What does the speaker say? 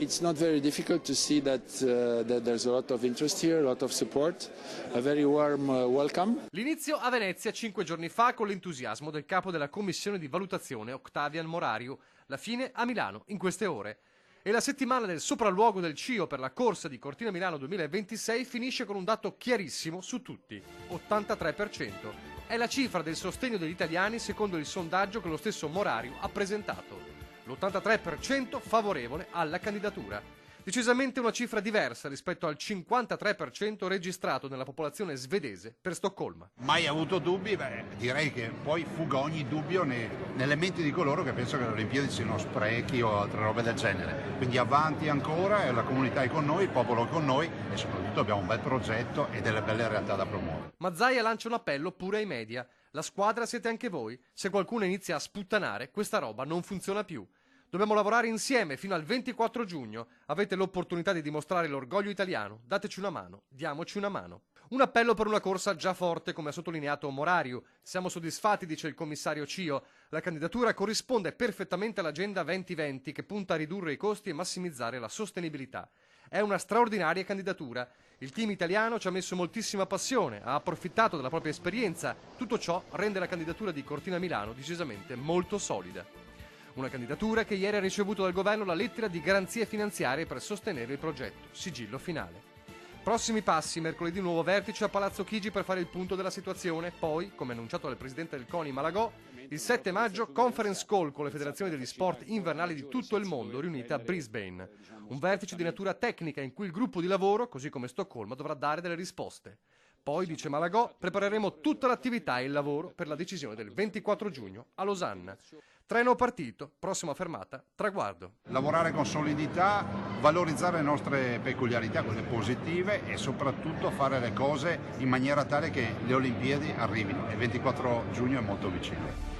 It's not very difficult to see that there's a lot of interest here, a lot of support, a very warm welcome. L'inizio a Venezia 5 giorni fa con l'entusiasmo del capo della commissione di valutazione Octavian Morariu, la fine a Milano in queste ore. E la settimana del sopralluogo del CIO per la corsa di Cortina Milano 2026 finisce con un dato chiarissimo su tutti, 83%. È la cifra del sostegno degli italiani secondo il sondaggio che lo stesso Morariu ha presentato. L'83% favorevole alla candidatura. Decisamente una cifra diversa rispetto al 53% registrato nella popolazione svedese per Stoccolma. Mai avuto dubbi? Beh, direi che poi fuga ogni dubbio nelle menti di coloro che pensano che le Olimpiadi siano sprechi o altre robe del genere. Quindi avanti ancora, la comunità è con noi, il popolo è con noi e soprattutto abbiamo un bel progetto e delle belle realtà da promuovere. Mazzaia lancia un appello pure ai media. La squadra siete anche voi. Se qualcuno inizia a sputtanare, questa roba non funziona più. Dobbiamo lavorare insieme fino al 24 giugno. Avete l'opportunità di dimostrare l'orgoglio italiano. Dateci una mano, diamoci una mano. Un appello per una corsa già forte, come ha sottolineato Morariu. Siamo soddisfatti, dice il commissario CIO. La candidatura corrisponde perfettamente all'Agenda 2020 che punta a ridurre i costi e massimizzare la sostenibilità. È una straordinaria candidatura. Il team italiano ci ha messo moltissima passione, ha approfittato della propria esperienza. Tutto ciò rende la candidatura di Cortina Milano decisamente molto solida. Una candidatura che ieri ha ricevuto dal governo la lettera di garanzie finanziarie per sostenere il progetto, sigillo finale. Prossimi passi, mercoledì nuovo vertice a Palazzo Chigi per fare il punto della situazione, poi, come annunciato dal presidente del CONI Malagò, il 7 maggio conference call con le federazioni degli sport invernali di tutto il mondo riunite a Brisbane. Un vertice di natura tecnica in cui il gruppo di lavoro, così come Stoccolma, dovrà dare delle risposte. Poi, dice Malagò, prepareremo tutta l'attività e il lavoro per la decisione del 24 giugno a Losanna. Treno partito, prossima fermata, traguardo. Lavorare con solidità, valorizzare le nostre peculiarità, quelle positive e soprattutto fare le cose in maniera tale che le Olimpiadi arrivino. Il 24 giugno è molto vicino.